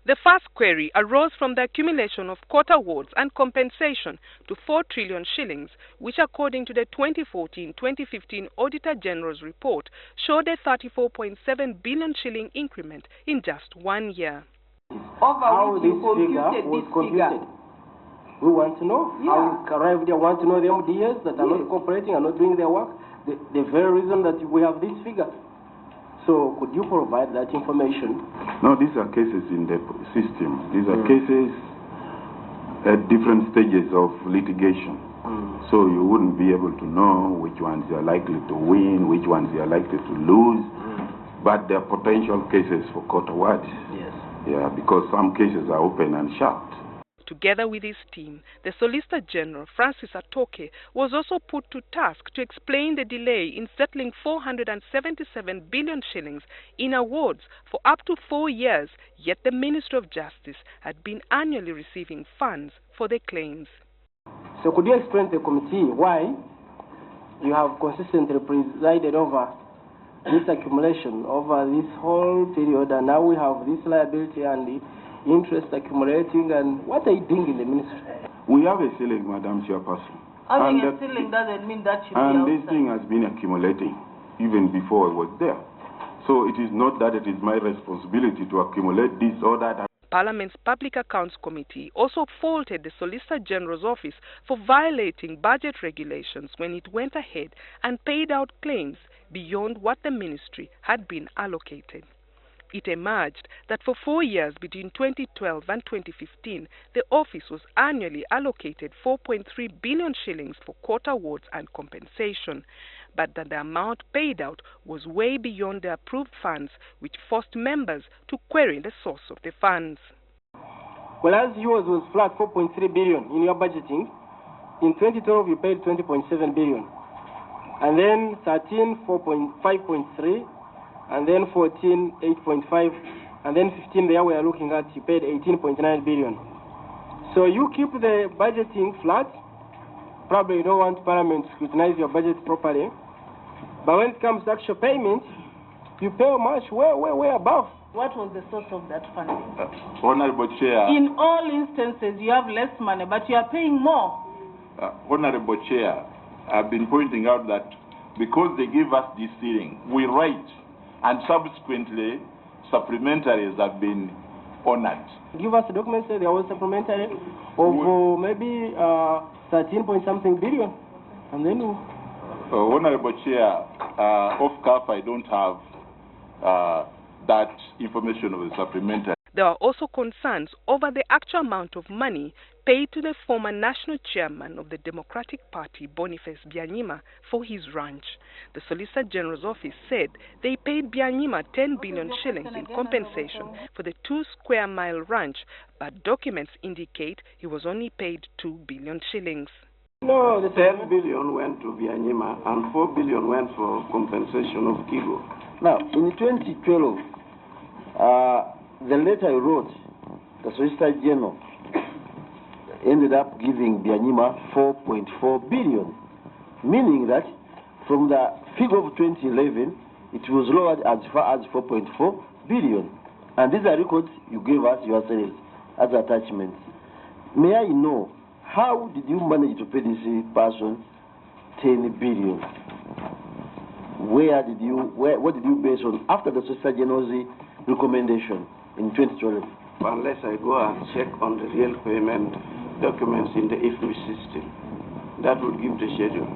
The first query arose from the accumulation of court awards and compensation to 4 trillion shillings, which according to the 2014-2015 Auditor General's report showed a 34.7 billion shilling increment in just 1 year. How this figure was computed. We want to know how it arrived there. We want to know the MDAs that are not cooperating and not doing their work. The very reason that we have this figure. So could you provide that information? No, these are cases in the system. These are cases at different stages of litigation. So you wouldn't be able to know which ones you are likely to win, which ones you are likely to lose. But there are potential cases for court awards. Yes. Yeah, because some cases are open and shut. Together with his team, the Solicitor General Francis Atoke was also put to task to explain the delay in settling 477 billion shillings in awards for up to 4 years, yet the Ministry of Justice had been annually receiving funds for the claims. So could you explain to the committee why you have consistently presided over this accumulation over this whole period, and now we have this liability and the interest accumulating, and what are you doing in the ministry? We have a ceiling, Madam Chairperson. Having a ceiling doesn't mean that should be And outside. this thing has been accumulating even before I was there. So it is not that it is my responsibility to accumulate this or that. Parliament's Public Accounts Committee also faulted the Solicitor General's office for violating budget regulations when it went ahead and paid out claims beyond what the ministry had been allocated. It emerged that for 4 years between 2012 and 2015, the office was annually allocated 4.3 billion shillings for court awards and compensation, but that the amount paid out was way beyond the approved funds, which forced members to query the source of the funds. Well, as yours was flat 4.3 billion in your budgeting, in 2012 you paid 20.7 billion, and then 13 5.3, and then 14 8.5, and then 15 there we are looking at you paid 18.9 billion. So you keep the budgeting flat. Probably you don't want Parliament to scrutinize your budget properly, but when it comes to actual payments, you pay much way above. What was the source of that funding? Honorable Chair. In all instances, you have less money, but you are paying more. Honorable Chair, I've been pointing out that because they give us this ceiling, we write, and subsequently, supplementaries have been honored. Give us the documents that there was supplementary of maybe 13 point something billion, and then Honorable Chair, off cuff, I don't have that information of the supplementary. There are also concerns over the actual amount of money paid to the former national chairman of the Democratic Party Boniface Byanyima for his ranch. The Solicitor General's office said they paid Byanyima 10 billion shillings in compensation for the 2 square mile ranch, but documents indicate he was only paid 2 billion shillings. No, the 10 billion went to Byanyima and 4 billion went for compensation of Kigo. Now, in 2012, the letter I wrote, the Solicitor General ended up giving Byanyima 4.4 billion, meaning that from the figure of 2011, it was lowered as far as 4.4 billion. And these are records you gave us yourselves as attachments. May I know, how did you manage to pay this person 10 billion? What did you base on after the Solicitor General's recommendation in 2012? Unless I go and check on the real payment documents in the IFMI system, that would give the schedule.